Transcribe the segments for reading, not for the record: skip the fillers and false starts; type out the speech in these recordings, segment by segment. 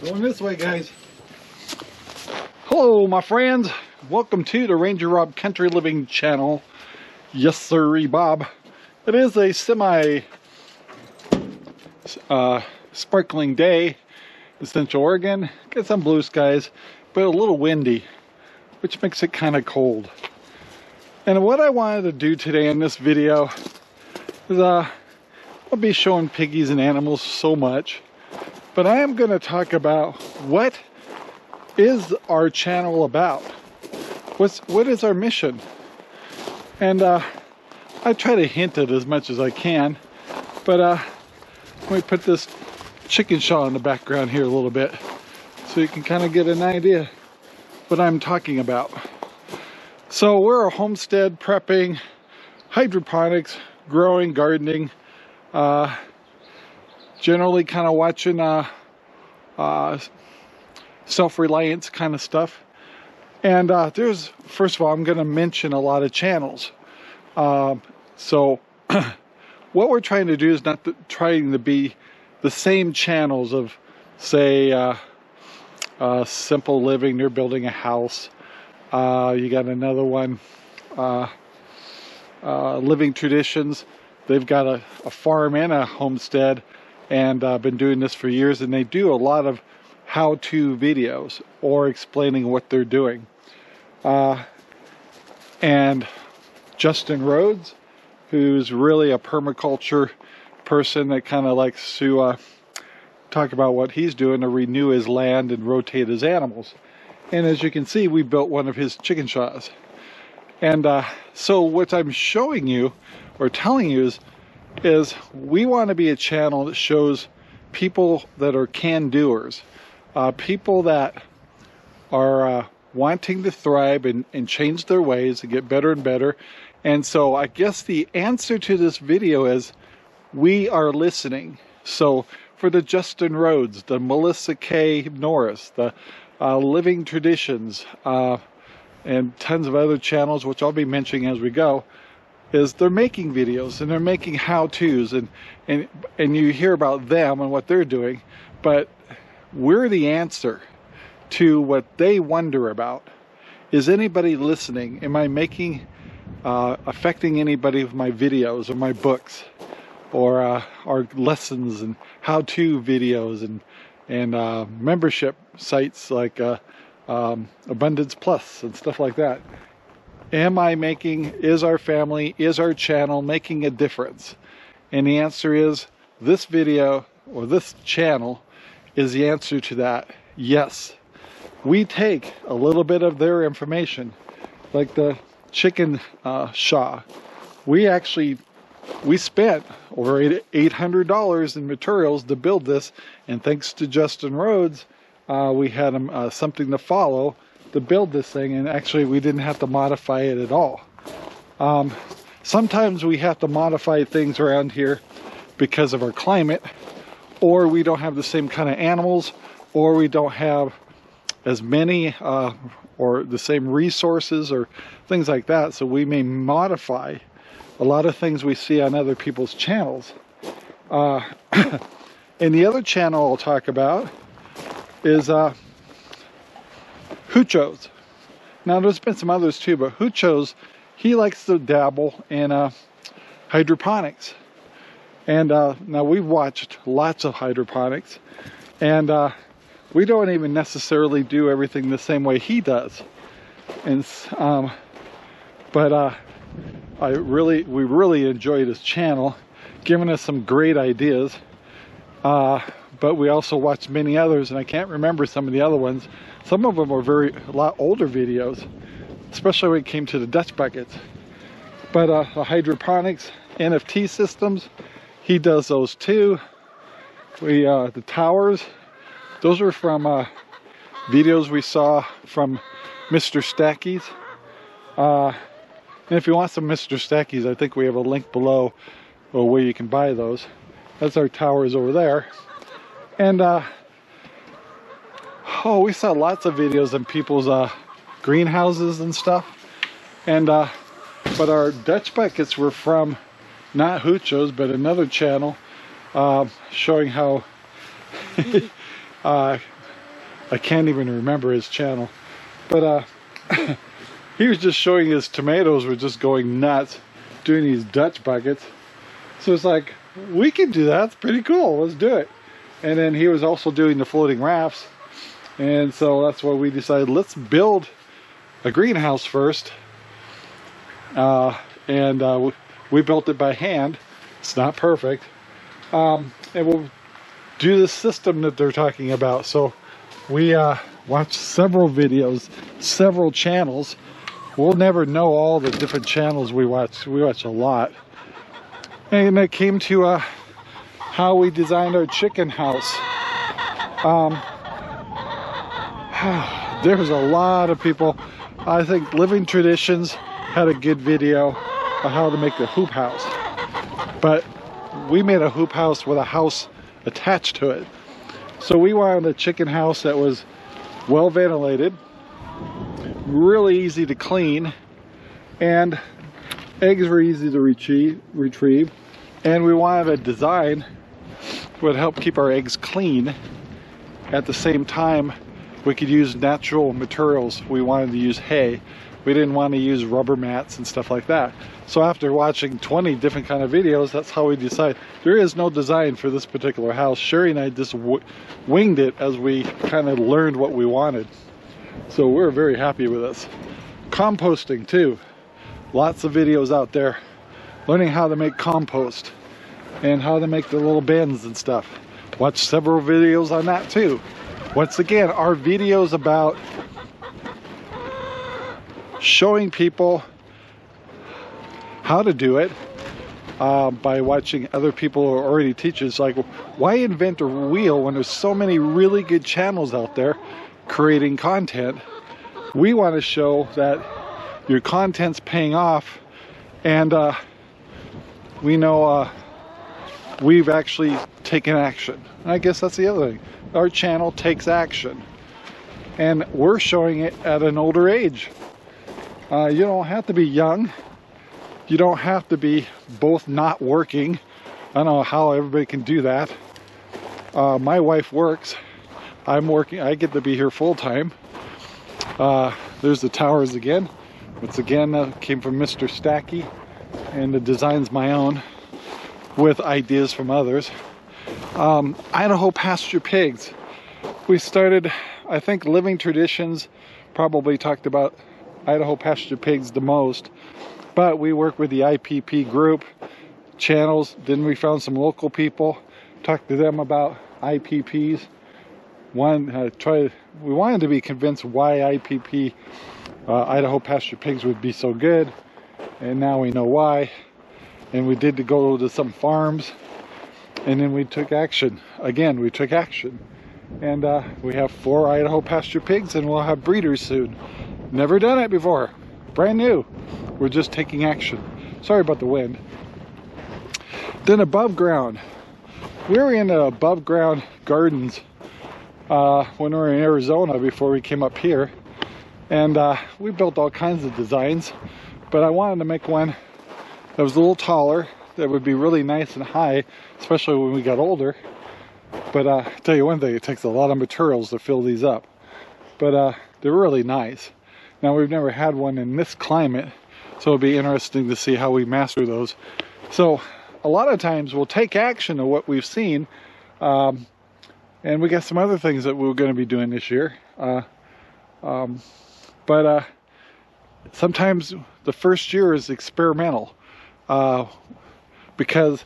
Going this way, guys. Hello, my friends. Welcome to the Ranger Rob Country Living channel. Yes, sirree, Bob. It is a semi sparkling day in Central Oregon. Got some blue skies, but a little windy, which makes it kind of cold. And what I wanted to do today in this video is I'll be showing piggies and animals so much, but I am going to talk about what is our channel about. What is our mission? And I try to hint it as much as I can, but let me put this chicken shaw in the background here a little bit so you can kind of get an idea what I'm talking about. So we're a homestead, prepping, hydroponics, growing, gardening, generally kind of watching self-reliance kind of stuff. And first of all, I'm going to mention a lot of channels. So what we're trying to do is not trying to be the same channels of, say, simple living, they're building a house. You got another one, living traditions. They've got a farm and a homestead, and been doing this for years, and they do a lot of how-to videos or explaining what they're doing. And Justin Rhodes, who's really a permaculture person that kind of likes to talk about what he's doing to renew his land and rotate his animals. And as you can see, we built one of his chicken shaws. And so what I'm showing you or telling you is we want to be a channel that shows people that are can-doers, people that are wanting to thrive and change their ways and get better and better. And so I guess the answer to this video is we are listening. So for the Justin Rhodes, the Melissa K. Norris, the Living Traditions, and tons of other channels, which I'll be mentioning as we go, is they're making videos and they're making how-tos, and you hear about them and what they're doing, but we're the answer to what they wonder about. Is anybody listening? Am I making affecting anybody with my videos or my books or our lessons and how-to videos and membership sites like Abundance Plus and stuff like that? Is our family, is our channel making a difference? And the answer is this video or this channel is the answer to that. Yes. We take a little bit of their information, like the chicken shaw. We spent over $800 in materials to build this, and thanks to Justin Rhodes, we had him something to follow to build this thing, and actually we didn't have to modify it at all. Sometimes we have to modify things around here because of our climate, or we don't have the same kind of animals, or we don't have as many or the same resources or things like that, so we may modify a lot of things we see on other people's channels. And the other channel I'll talk about is Hucho's. Now there's been some others too, but Hucho's, he likes to dabble in hydroponics. And now we've watched lots of hydroponics, and we don't even necessarily do everything the same way he does. And but we really enjoyed his channel, giving us some great ideas. But we also watched many others, and I can't remember some of the other ones. Some of them were a lot older videos, especially when it came to the Dutch buckets. But the hydroponics, NFT systems, he does those too. The towers, those are from videos we saw from Mr. Stacky's. And if you want some Mr. Stacky's, I think we have a link below where you can buy those. That's our towers over there. And we saw lots of videos in people's greenhouses and stuff. And but our Dutch buckets were from not Hucho's, but another channel showing how I can't even remember his channel. But he was just showing his tomatoes were just going nuts doing these Dutch buckets. So it's like, we can do that. It's pretty cool. Let's do it. And then he was also doing the floating rafts. And so that's why we decided, let's build a greenhouse first. We built it by hand. It's not perfect. And we'll do the system that they're talking about. So we watched several videos, several channels. We'll never know all the different channels we watch. We watch a lot. And it came to how we designed our chicken house. There was a lot of people. I think Living Traditions had a good video of how to make the hoop house. But we made a hoop house with a house attached to it. So we wanted a chicken house that was well ventilated, really easy to clean, and eggs were easy to retrieve. And we wanted a design that would help keep our eggs clean. At the same time, we could use natural materials. We wanted to use hay. We didn't want to use rubber mats and stuff like that. So after watching 20 different kind of videos, that's how we decided. There is no design for this particular house. Sherry and I just winged it as we kind of learned what we wanted. So we're very happy with this. Composting too. Lots of videos out there. Learning how to make compost and how to make the little bins and stuff. Watch several videos on that too. Once again, our videos about showing people how to do it by watching other people who already teach. It's like, why invent a wheel when there's so many really good channels out there creating content? We want to show that your content's paying off, and we know we've actually taken action. And I guess that's the other thing. Our channel takes action, and we're showing it at an older age. You don't have to be young. You don't have to be both not working. I don't know how everybody can do that. My wife works. I'm working. I get to be here full time. There's the towers again. Once again, came from Mr. Stacky, and the design's my own with ideas from others. Idaho pasture pigs. We started, I think Living Traditions probably talked about Idaho pasture pigs the most, but we work with the IPP group channels. Then we found some local people, talked to them about IPPs. We wanted to be convinced why IPP, Idaho pasture pigs, would be so good, and now we know why. And we did go to some farms, and then we took action. Again, we took action. And we have 4 Idaho pasture pigs, and we'll have breeders soon. Never done it before. Brand new. We're just taking action. Sorry about the wind. Then above ground. We were in above ground gardens when we were in Arizona before we came up here. And we built all kinds of designs. But I wanted to make one that was a little taller, that would be really nice and high, especially when we got older. But I'll tell you one thing, it takes a lot of materials to fill these up. But they're really nice. Now, we've never had one in this climate, so it'll be interesting to see how we master those. So a lot of times we'll take action of what we've seen, and we got some other things that we're going to be doing this year. But sometimes the first year is experimental, because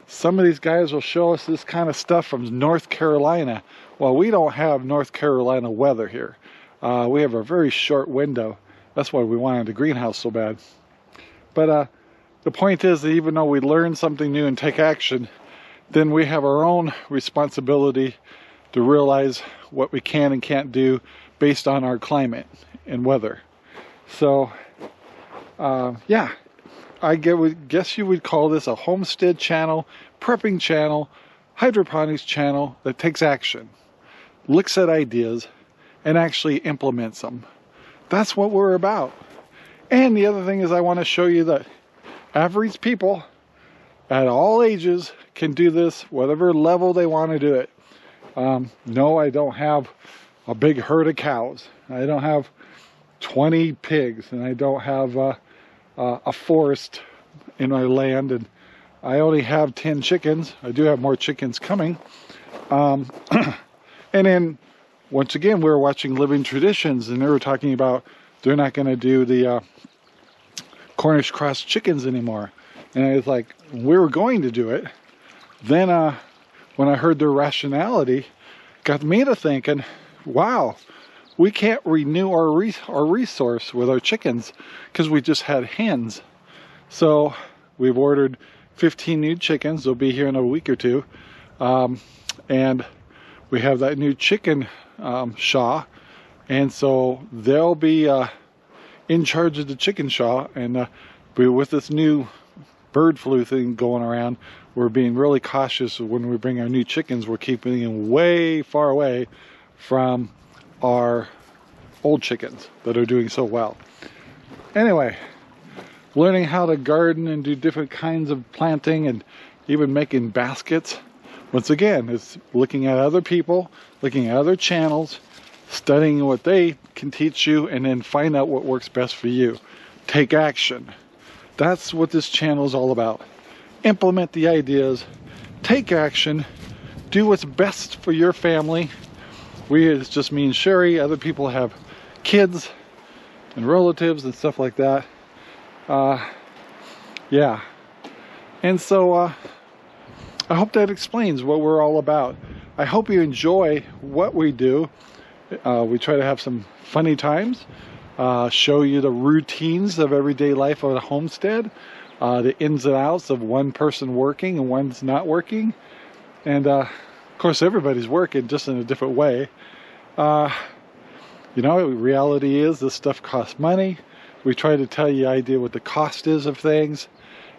some of these guys will show us this kind of stuff from North Carolina. Well, we don't have North Carolina weather here. We have a very short window. That's why we wanted the greenhouse so bad. But the point is that even though we learn something new and take action, then we have our own responsibility to realize what we can and can't do based on our climate and weather. So, yeah, I guess you would call this a homestead channel, prepping channel, hydroponics channel that takes action, looks at ideas, and actually implements them. That's what we're about. And the other thing is, I want to show you that average people at all ages can do this, whatever level they want to do it. No, I don't have a big herd of cows. I don't have 20 pigs, and I don't have a forest in my land, and I only have 10 chickens. I do have more chickens coming. And then, once again, we were watching Living Traditions, and they were talking about they're not going to do the Cornish cross chickens anymore. And I was like, we were going to do it. Then when I heard their rationality, got me to thinking, wow, we can't renew our resource with our chickens because we just had hens. So we've ordered 15 new chickens. They'll be here in a week or two. And we have that new chicken shaw. And so they'll be in charge of the chicken shaw. And with this new bird flu thing going around, we're being really cautious when we bring our new chickens. We're keeping them way far away from our old chickens that are doing so well. Anyway, learning how to garden and do different kinds of planting and even making baskets. Once again, it's looking at other people, looking at other channels, studying what they can teach you, and then find out what works best for you. Take action. That's what this channel is all about. Implement the ideas, take action, do what's best for your family. It's just me and Sherry. Other people have kids and relatives and stuff like that. Yeah. And so I hope that explains what we're all about. I hope you enjoy what we do. We try to have some funny times, show you the routines of everyday life of a homestead, the ins and outs of one person working and one's not working. And of course everybody's working just in a different way. You know, reality is this stuff costs money. We try to tell you the idea what the cost is of things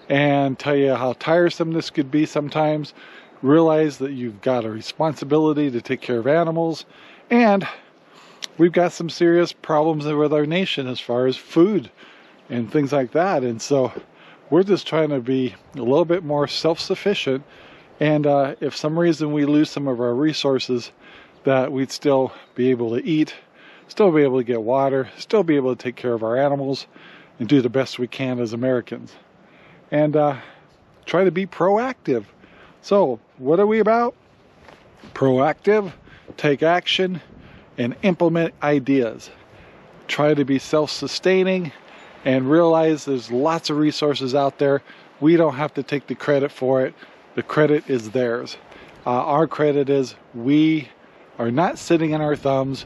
and tell you how tiresome this could be sometimes. Realize that you've got a responsibility to take care of animals, and we've got some serious problems with our nation as far as food and things like that. And so we're just trying to be a little bit more self-sufficient, and if some reason we lose some of our resources, that we'd still be able to eat, still be able to get water, still be able to take care of our animals, and do the best we can as Americans. And try to be proactive. So, what are we about? Proactive, take action, and implement ideas. Try to be self-sustaining and realize there's lots of resources out there. We don't have to take the credit for it. The credit is theirs. Our credit is we are not sitting on our thumbs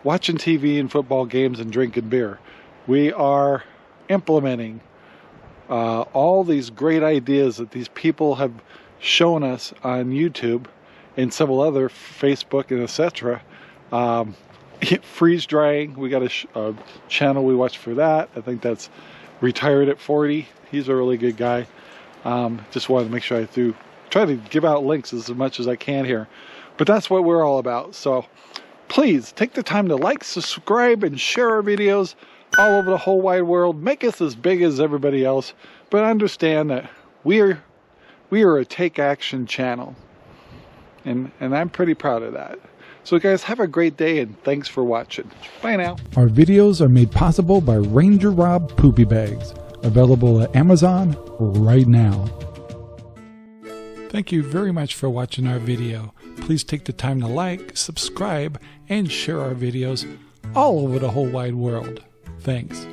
watching TV and football games and drinking beer. We are implementing all these great ideas that these people have shown us on YouTube and several other, Facebook and etc. Freeze drying, we got a channel we watch for that. I think that's Retired at 40. He's a really good guy. Just wanted to make sure I try to give out links as much as I can here. But that's what we're all about. So please take the time to like, subscribe, and share our videos all over the whole wide world. Make us as big as everybody else, but understand that we are a take action channel, and I'm pretty proud of that. So guys, have a great day, and thanks for watching. Bye now. Our videos are made possible by Ranger Rob Poopy Bags, available at Amazon right now. Thank you very much for watching our video. Please take the time to like, subscribe, and share our videos all over the whole wide world. Thanks.